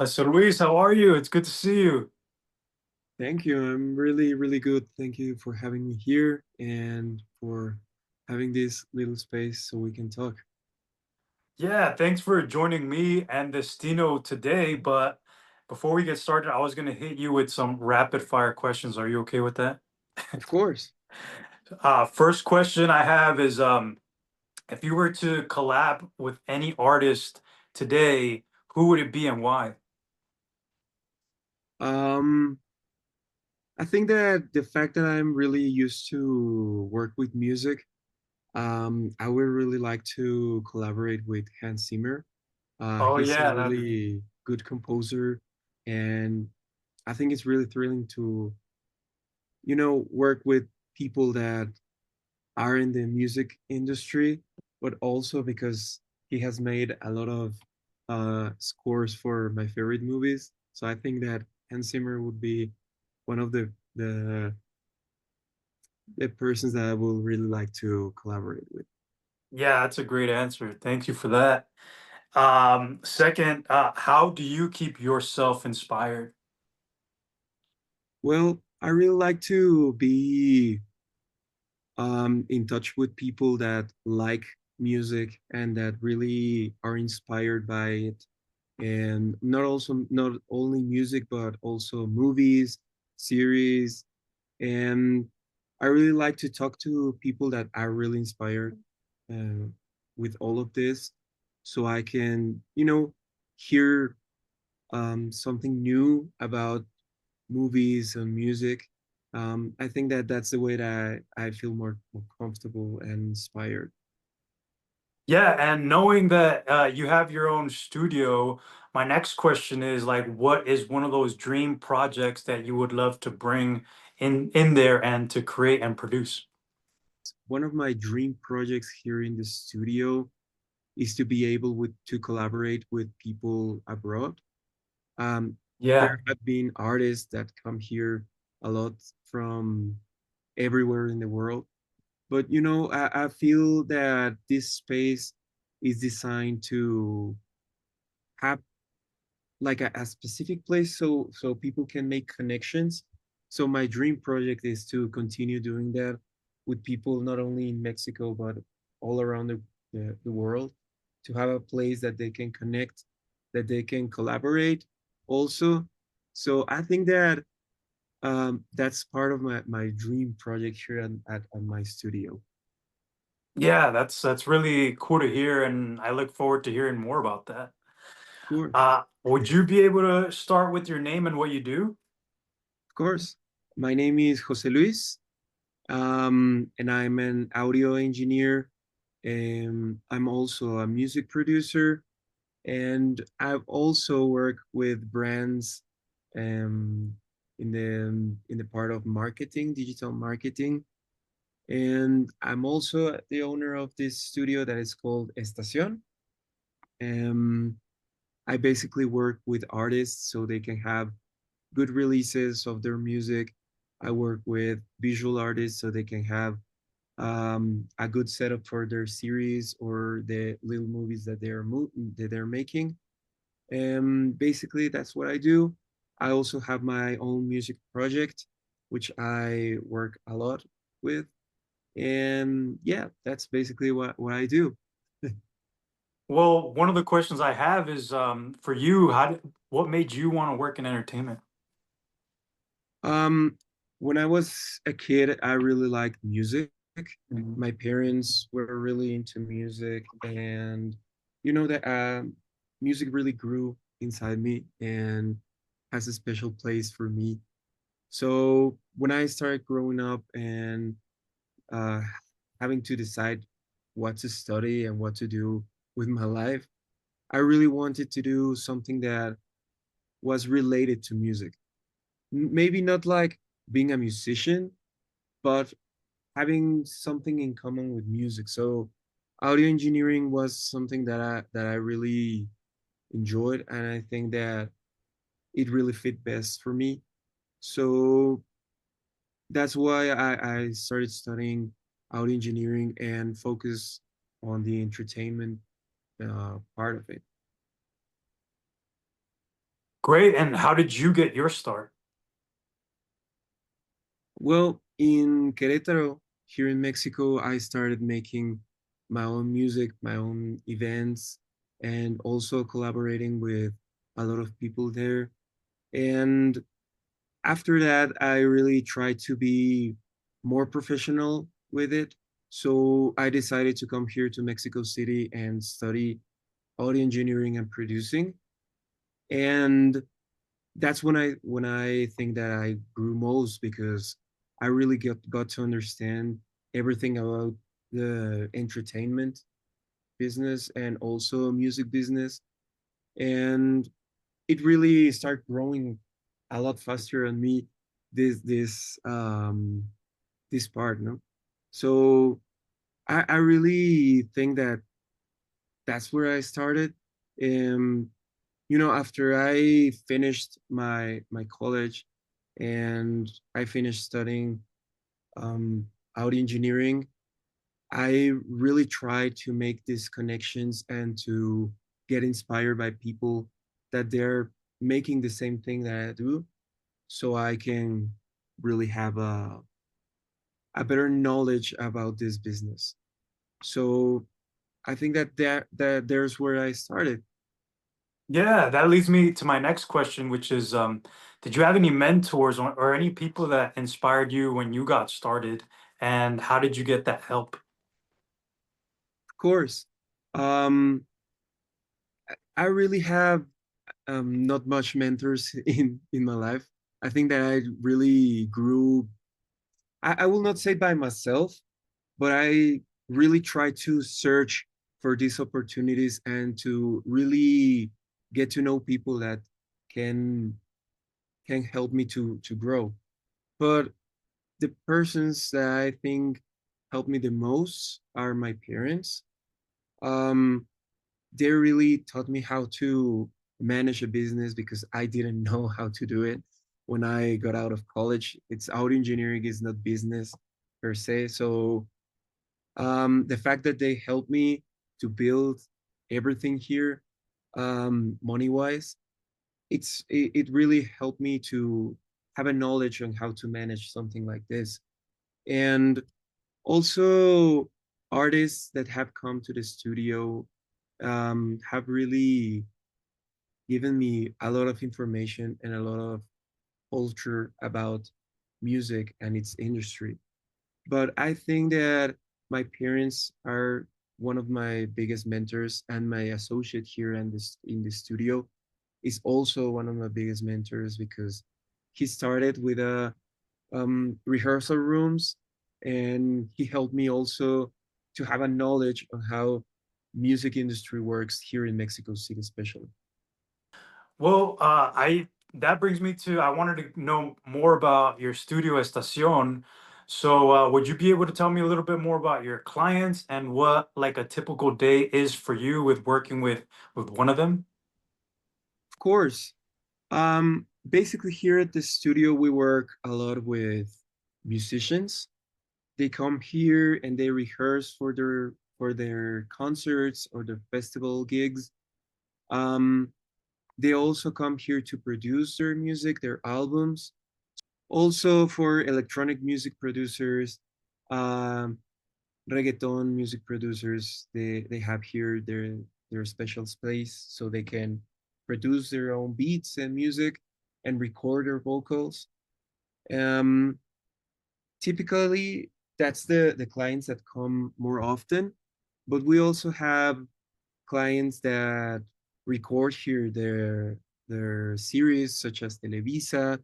So Luis, how are you? It's good to see you. Thank you. I'm really, really good. Thank you for having me here and for having this little space so we can talk. Yeah, thanks for joining me and Destino today. But before we get started, I was going to hit you with some rapid fire questions. Are you okay with that? Of course. First question I have is if you were to collab with any artist today, who would it be and why? Um, I think that the fact that I'm really used to work with music, I would really like to collaborate with Hans Zimmer. Oh He's a yeah, that really good composer, and I think it's really thrilling to, work with people that are in the music industry, but also because he has made a lot of scores for my favorite movies. So I think that Hans Zimmer would be one of the persons that I will really like to collaborate with. yeah, that's a great answer. Thank you for that. Second, how do you keep yourself inspired? Well, I really like to be in touch with people that like music and that really are inspired by it, and not only music but also movies, series. And I really like to talk to people that are really inspired uh, with all of this, so I can hear something new about movies and music. I think that that's the way that I feel more comfortable and inspired. Yeah, and knowing that you have your own studio, my next question is like, what is one of those dream projects that you would love to bring in there and to create and produce? One of my dream projects here in the studio is to be able to collaborate with people abroad. Yeah, There have been artists that come here a lot from everywhere in the world, but I feel that this space is designed to have like a specific place so people can make connections. So my dream project is to continue doing that with people not only in Mexico but all around the world, to have a place that they can connect, that they can collaborate also. So I think that that's part of my dream project here at my studio. yeah, that's really cool to hear, and I look forward to hearing more about that. Of course, Would you be able to start with your name and what you do? of course. My name is Jose Luis, and I'm an audio engineer. I'm also a music producer, and I've also worked with brands um, in the part of marketing, digital marketing. And I'm also the owner of this studio that is called Estación. Um, I basically work with artists so they can have good releases of their music. I work with visual artists so they can have a good setup for their series or the little movies that they're making. And basically, that's what I do. I also have my own music project, which I work a lot with. And yeah, that's basically what I do. Well, one of the questions I have is for you, what made you want to work in entertainment? Um, when I was a kid, I really liked music. My parents were really into music, and that music really grew inside me and has a special place for me. So when I started growing up and uh, having to decide what to study and what to do with my life, I really wanted to do something that was related to music. Maybe not like being a musician, but having something in common with music. So audio engineering was something that I really enjoyed, and I think that it really fit best for me. So that's why I started studying audio engineering and focus on the entertainment part of it. Great. And how did you get your start? Well, in Querétaro, here in Mexico, I started making my own music, my own events, and also collaborating with a lot of people there. And after that, I really tried to be more professional with it. So I decided to come here to Mexico City and study audio engineering and producing. And that's when I think that I grew most because I really got to understand everything about the entertainment business and also music business. And it really started growing a lot faster on me this part, no? So I really think that that's where I started. Um, after I finished my college and I finished studying um, audio engineering, I really tried to make these connections and to get inspired by people that they're making the same thing that I do, so I can really have a better knowledge about this business. So I think that there's where I started. Yeah, that leads me to my next question, which is, did you have any mentors or any people that inspired you when you got started, and how did you get that help? Of course, um, I really have not much mentors in my life. I think that I really grew. I will not say by myself, but I really try to search for these opportunities and to really get to know people that can can help me to grow. But the persons that I think help me the most are my parents. Um, they really taught me how to manage a business because I didn't know how to do it when I got out of college. It's audio engineering is not business per se. So the fact that they helped me to build everything here, money wise, it really helped me to have a knowledge on how to manage something like this. And also artists that have come to the studio have really given me a lot of information and a lot of culture about music and its industry. But I think that my parents are one of my biggest mentors, and my associate here in the studio is also one of my biggest mentors because he started with a rehearsal rooms, and he helped me also to have a knowledge on how music industry works here in Mexico City, especially. Well, I that brings me to I wanted to know more about your studio estación. So, would you be able to tell me a little bit more about your clients and what like a typical day is for you with working with one of them? Of course. Basically, here at the studio, we work a lot with musicians. They come here and they rehearse for their concerts or their festival gigs. Um, they also come here to produce their music, their albums. Also, for electronic music producers, um, reggaeton music producers, they have here their special space so they can produce their own beats and music and record their vocals. Um, Typically, that's the clients that come more often, but we also have clients that record here their series such as Televisa.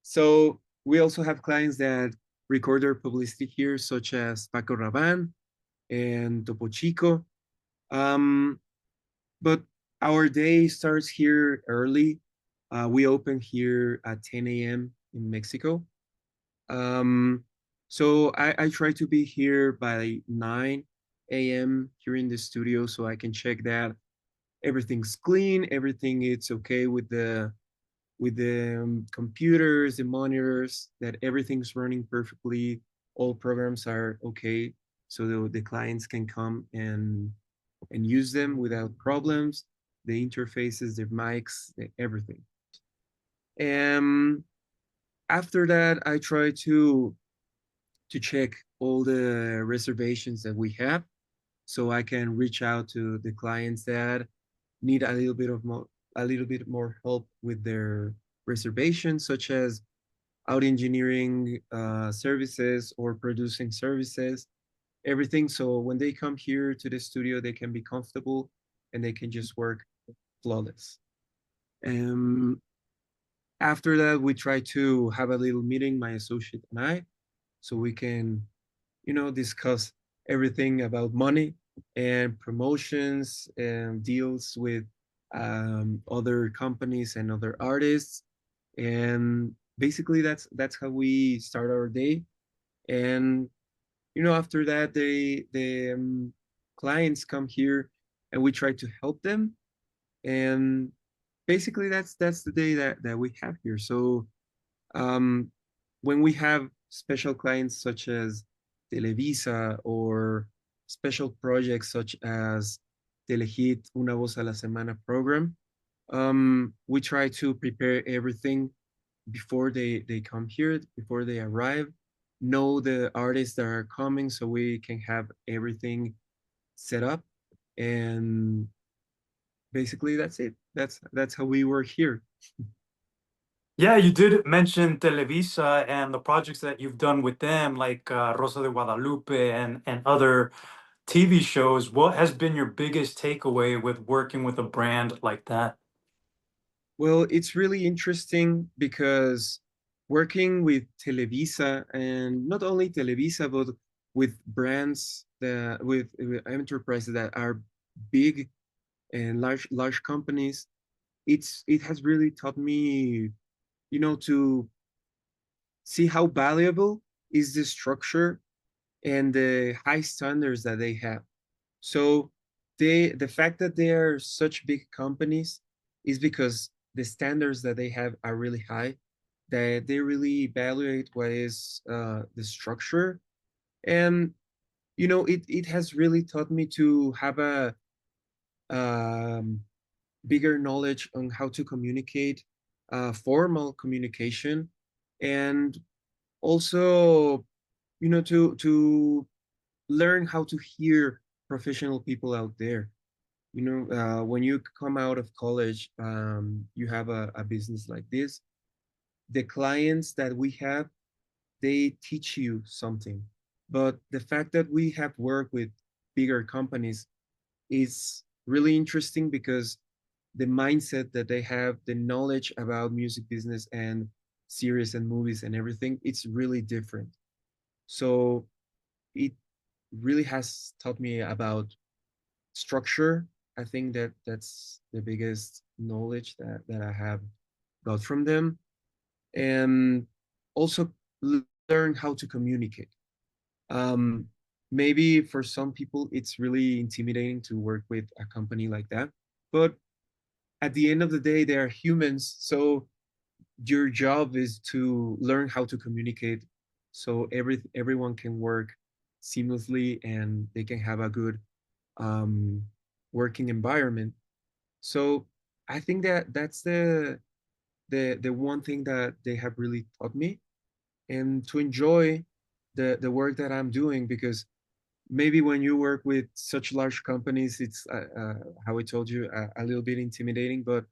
So we also have clients that record their publicity here, such as Paco Rabanne and Topo Chico. Um, but our day starts here early. We open here at 10 a.m. in Mexico. Um, so I try to be here by 9 a.m. here in the studio so I can check that everything's clean, everything is okay with the computers, the monitors, that everything's running perfectly, all programs are okay, so the clients can come and use them without problems. the interfaces, the mics, everything. And after that, I try to check all the reservations that we have, so I can reach out to the clients that need a little bit more help with their reservations, such as audio engineering services or producing services, everything. So when they come here to the studio, they can be comfortable and they can just work flawless. Um, After that, we try to have a little meeting, my associate and I, so we can, discuss everything about money and promotions and deals with other companies and other artists. And basically, that's how we start our day. And after that, the clients come here, and we try to help them. And basically, that's the day that we have here. So um, when we have special clients such as Televisa or special projects such as Telehit Una Voz a la Semana program, we try to prepare everything before they come here, before they arrive, know the artists that are coming so we can have everything set up. And basically that's it. That's how we work here. Yeah, you did mention Televisa and the projects that you've done with them, like Rosa de Guadalupe and other TV shows. What has been your biggest takeaway with working with a brand like that? Well, it's really interesting because working with Televisa, and not only Televisa, but with brands that with enterprises that are big and large companies, it has really taught me, to see how valuable is the structure and the high standards that they have. So the fact that they are such big companies is because the standards that they have are really high, that they really evaluate what is the structure. And it has really taught me to have a um, bigger knowledge on how to communicate, formal communication, and also to learn how to hear professional people out there. When you come out of college, you have a business like this. The clients that we have, they teach you something. But the fact that we have worked with bigger companies is really interesting because the mindset that they have, the knowledge about music business and series and movies and everything, it's really different. So it really has taught me about structure. I think that that's the biggest knowledge that I have got from them. And also learn how to communicate. Um, Maybe for some people, it's really intimidating to work with a company like that. But at the end of the day, they are humans. So your job is to learn how to communicate so everyone can work seamlessly and they can have a good um, working environment. So I think that that's the one thing that they have really taught me, and to enjoy the work that I'm doing, because maybe when you work with such large companies, it's how I told you, a little bit intimidating, but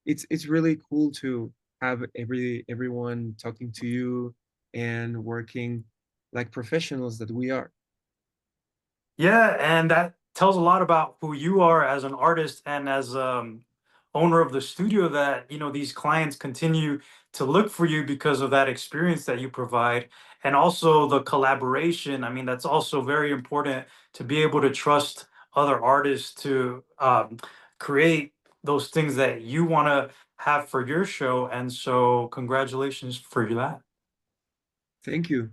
it's really cool to have everyone talking to you and working like professionals that we are. Yeah, and that tells a lot about who you are as an artist and as owner of the studio, that these clients continue to look for you because of that experience that you provide, and also the collaboration. I mean, that's also very important, to be able to trust other artists to create those things that you want to have for your show. And so congratulations for that. Thank you.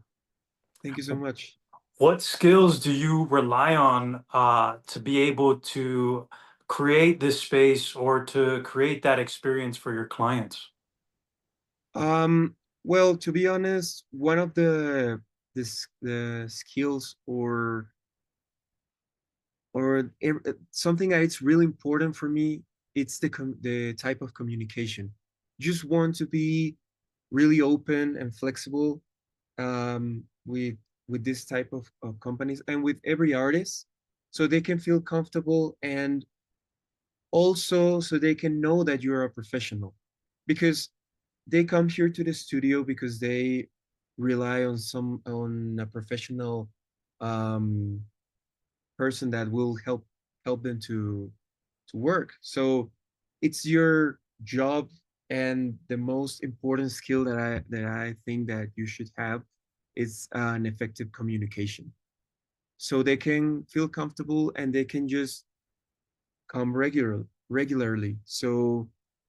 Thank you so much. What skills do you rely on to be able to create this space or to create that experience for your clients? Um, well, to be honest, one of the skills or something that it's really important for me it's the type of communication. Just want to be really open and flexible with this type of companies and with every artist, so they can feel comfortable, and also so they can know that you're a professional, because they come here to the studio because they rely on a professional um, person that will help them to work. So it's your job, and the most important skill that I think that you should have is an effective communication. So they can feel comfortable and they can just come regularly. So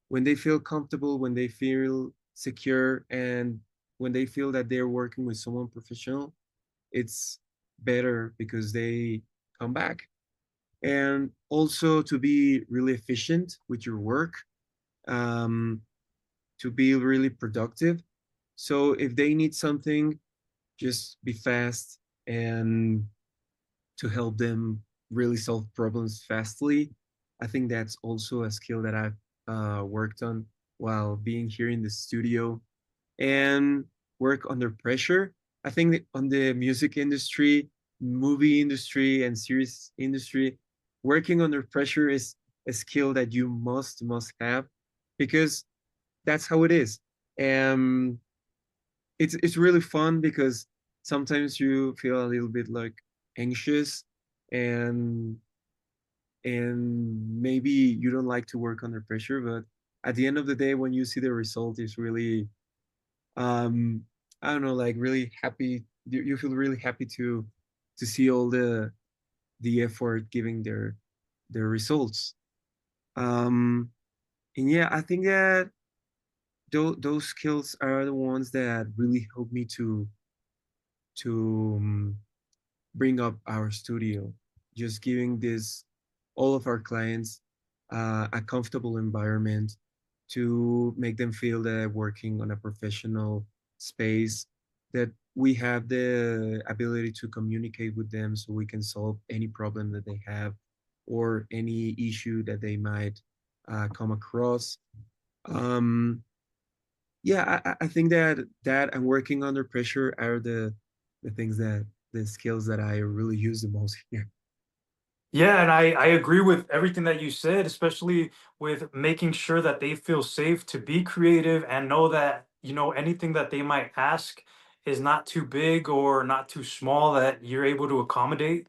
when they feel comfortable, when they feel secure, and when they feel that they're working with someone professional, it's better because they come back. And also to be really efficient with your work, um, to be really productive. So if they need something, just be fast, and to help them really solve problems fastly. I think that's also a skill that I've worked on while being here in the studio, and work under pressure. I think that on the music industry, movie industry, and series industry, working under pressure is a skill that you must have, because that's how it is. And it's really fun because sometimes you feel a little bit like anxious, and maybe you don't like to work under pressure, but at the end of the day, when you see the result, it's really um I don't know, like really happy. You feel really happy to see all the effort giving their results. um and yeah, I think that those skills are the ones that really help me to bring up our studio, just giving this all of our clients a comfortable environment, to make them feel that they're working on a professional space, that we have the ability to communicate with them so we can solve any problem that they have, or any issue that they might come across. Um, yeah, I think that and working under pressure are the things that the skills that I really use the most here. Yeah, and I agree with everything that you said, especially with making sure that they feel safe to be creative and know that, anything that they might ask is not too big or not too small, that you're able to accommodate.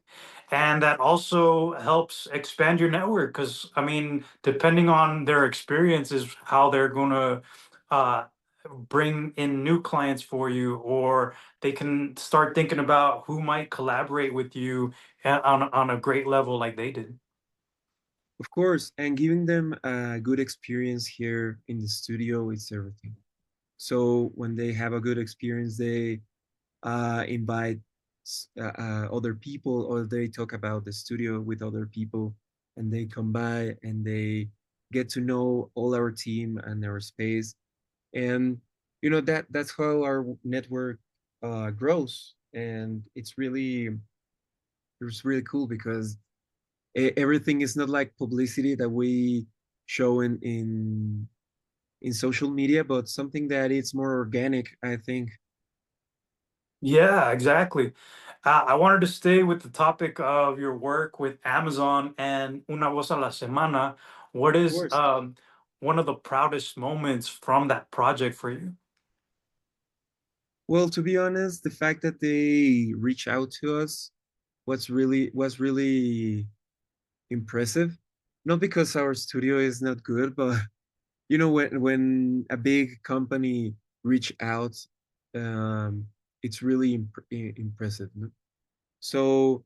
And that also helps expand your network because, I mean, depending on their experience is how they're going to uh, bring in new clients for you, or they can start thinking about who might collaborate with you on a great level like they did. Of course, and giving them a good experience here in the studio is everything. So when they have a good experience, they invite other people, or they talk about the studio with other people, and they come by and they get to know all our team and our space. And that that's how our network grows, and it's really cool because everything is not like publicity that we show in social media, but something that it's more organic, I think. Yeah, exactly. I wanted to stay with the topic of your work with Amazon and Una Voz a la Semana. What Of is course. one of the proudest moments from that project for you? Well, to be honest, the fact that they reach out to us was really impressive. Not because our studio is not good, but when a big company reach out, um, it's really impressive. No? So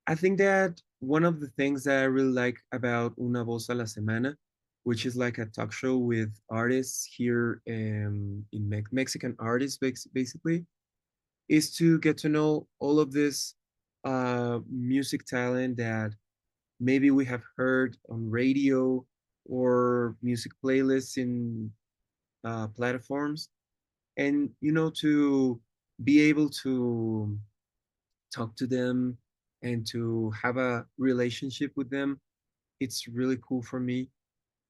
I think that one of the things that I really like about Una Voz a la Semana, which is like a talk show with artists here in Mexican artists, basically, is to get to know all of this music talent that maybe we have heard on radio or music playlists in platforms, and to be able to talk to them and to have a relationship with them. It's really cool for me.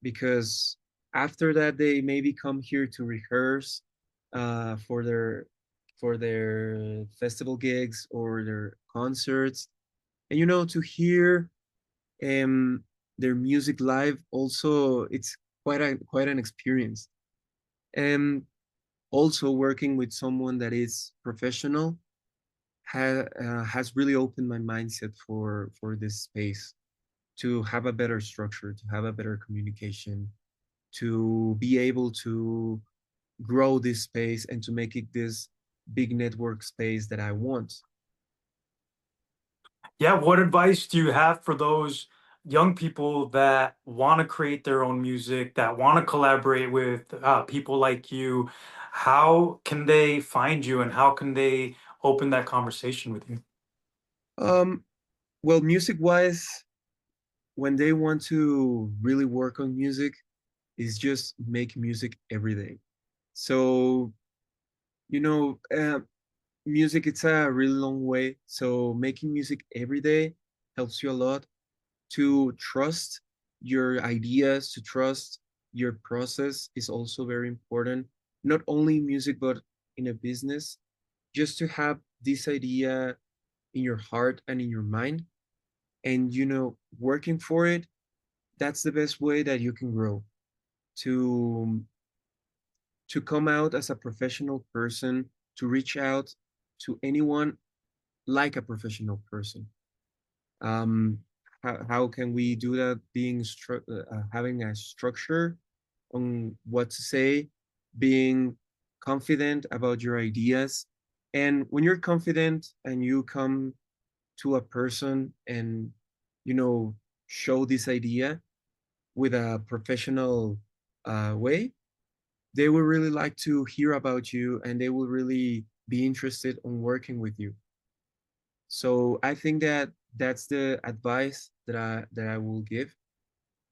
because after that they maybe come here to rehearse for their festival gigs or their concerts, and to hear um their music live also, it's quite an experience. And also working with someone that is professional has really opened my mindset for this space, to have a better structure, to have a better communication, to be able to grow this space and to make it this big network space that I want. Yeah, what advice do you have for those young people that want to create their own music, that want to collaborate with people like you? How can they find you and how can they open that conversation with you? Um, well, music wise, when they want to really work on music, is just make music every day. So, you know, uh, music, it's a really long way. So making music every day helps you a lot to trust your ideas, to trust your process is also very important. Not only in music, but in a business, just to have this idea in your heart and in your mind, and working for it. That's the best way that you can grow, to come out as a professional person, to reach out to anyone like a professional person. um how can we do that? Having a structure on what to say, being confident about your ideas. And when you're confident and you come to a person and you know show this idea with a professional way, they will really like to hear about you and they will really be interested in working with you. So I think that that's the advice that I will give.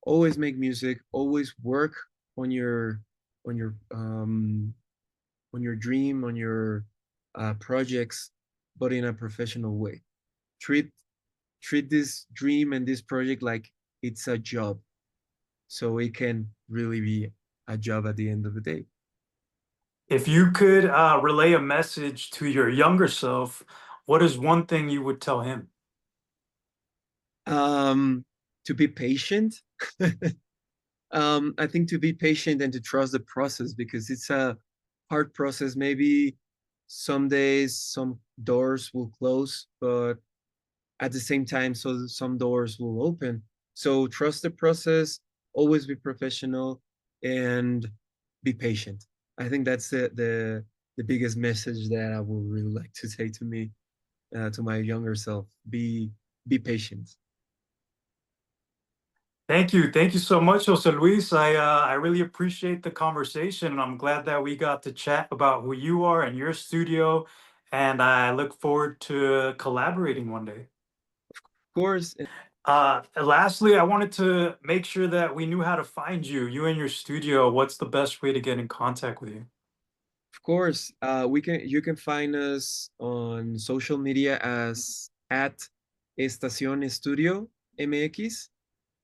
Always make music, always work on your on your um on your dream, on your projects, but in a professional way. Treat this dream and this project like it's a job, so it can really be a job at the end of the day. If you could relay a message to your younger self, what is one thing you would tell him? Um, to be patient. I think to be patient and to trust the process, because it's a hard process. Maybe some days some doors will close, but at the same time, so some doors will open. So trust the process, always be professional, and be patient. I think that's the biggest message that I would really like to say to my younger self. Be patient. Thank you. Thank you so much, Jose Luis. I really appreciate the conversation, and I'm glad that we got to chat about who you are and your studio. And I look forward to collaborating one day. Of course, Lastly, I wanted to make sure that we knew how to find you, you and your studio. What's the best way to get in contact with you? of course, we can you can find us on social media as at Estación Estudio MX,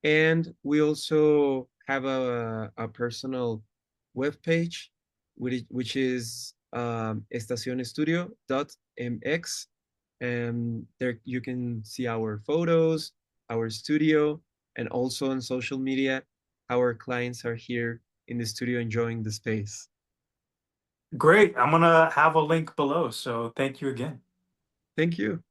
and we also have a personal webpage, which is estacionestudio.mx, and there you can see our photos, our studio, and also on social media, our clients are here in the studio enjoying the space. Great. I'm gonna have a link below. So thank you again. Thank you.